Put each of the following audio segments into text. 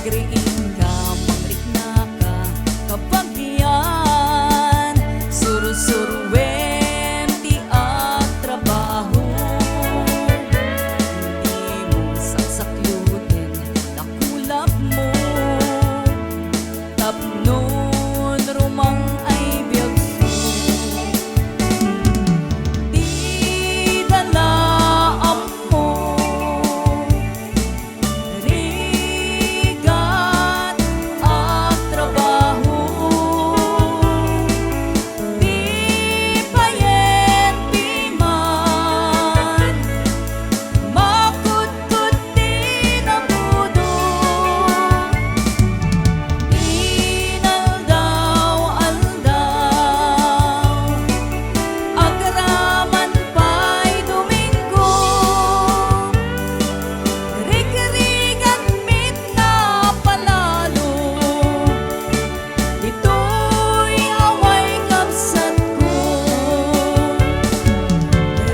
agriin ka, mangrikna ka, kabagyan. Suru-suruin ti at trabaho, hindi mo saksaklutin, nakulap mo. Tapnon rumang ay biyag mo, di dalaam mo. Rigat at trabaho, di payen piman, makudkod di nabudo. Inaldaw-aldaw, agraman pa'y Domingo. Rig-rigan mit na palalo, ito'y away kapsat ko.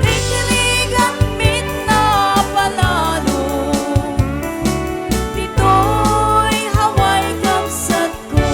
Rig-rigan mit na palalo, ito'y away kapsat ko.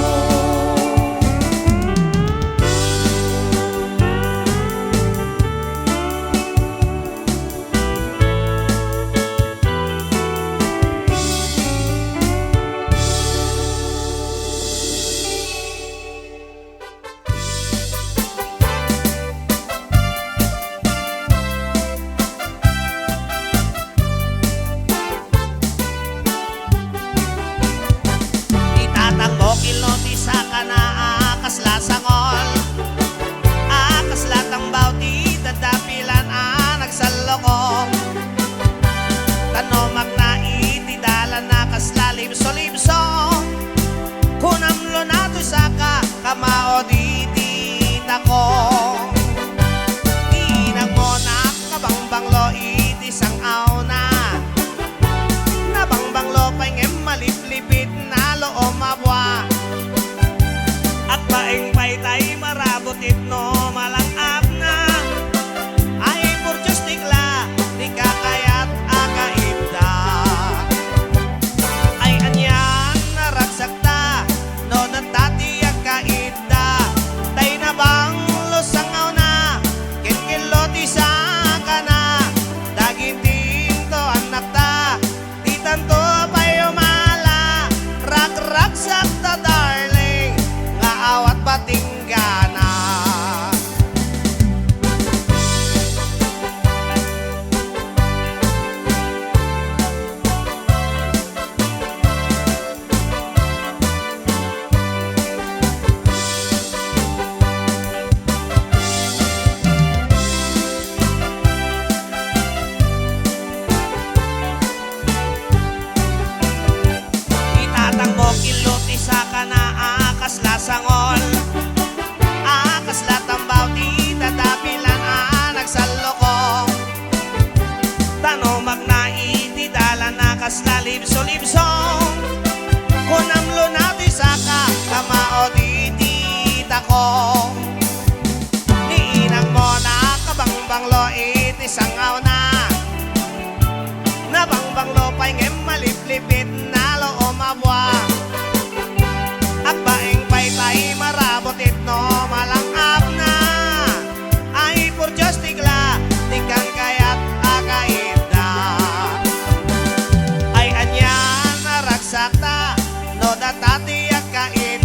Itatanggok iloti sa kana kasla sangol, kasla tambaw ti dadapilan nagsalokong. Tanomak na iti dalan na kasla libso-libso, kunamlo na to sa kamao di tako. Inang mo na kabangbanglo iti sangaw na, nabangbanglo pa'y ngem maliplipit na loo mabwa. At paeng pa'y tay marabot itno malangap na, ay purchos tigla di kakayat akaibda. Ay anyan naragsak ta no natatiyak kaibda, tay na bang lusangaw na kinkilo ti sa kana. Daging tinto anak ta di tanto payo mala, rak-rak sakta darling nga awat patinggana. Itatanggok iloti sa kana kasla sangol, kasla tambaw ti dadapilan nagsalokong. Tanomak na iti dalan na kasla libso-libso, kunamlo na ti saka kamao di tako. Niinang mo na kabangbanglo iti sangaw na, nabangbanglo pa'y ngem maliplipit na loo mabwa. At baeng pa'y tay marabot itno malangap na, ay purchos tigla di kang kayat akaibda. Ay anyan naragsak ta no datati at kaibda.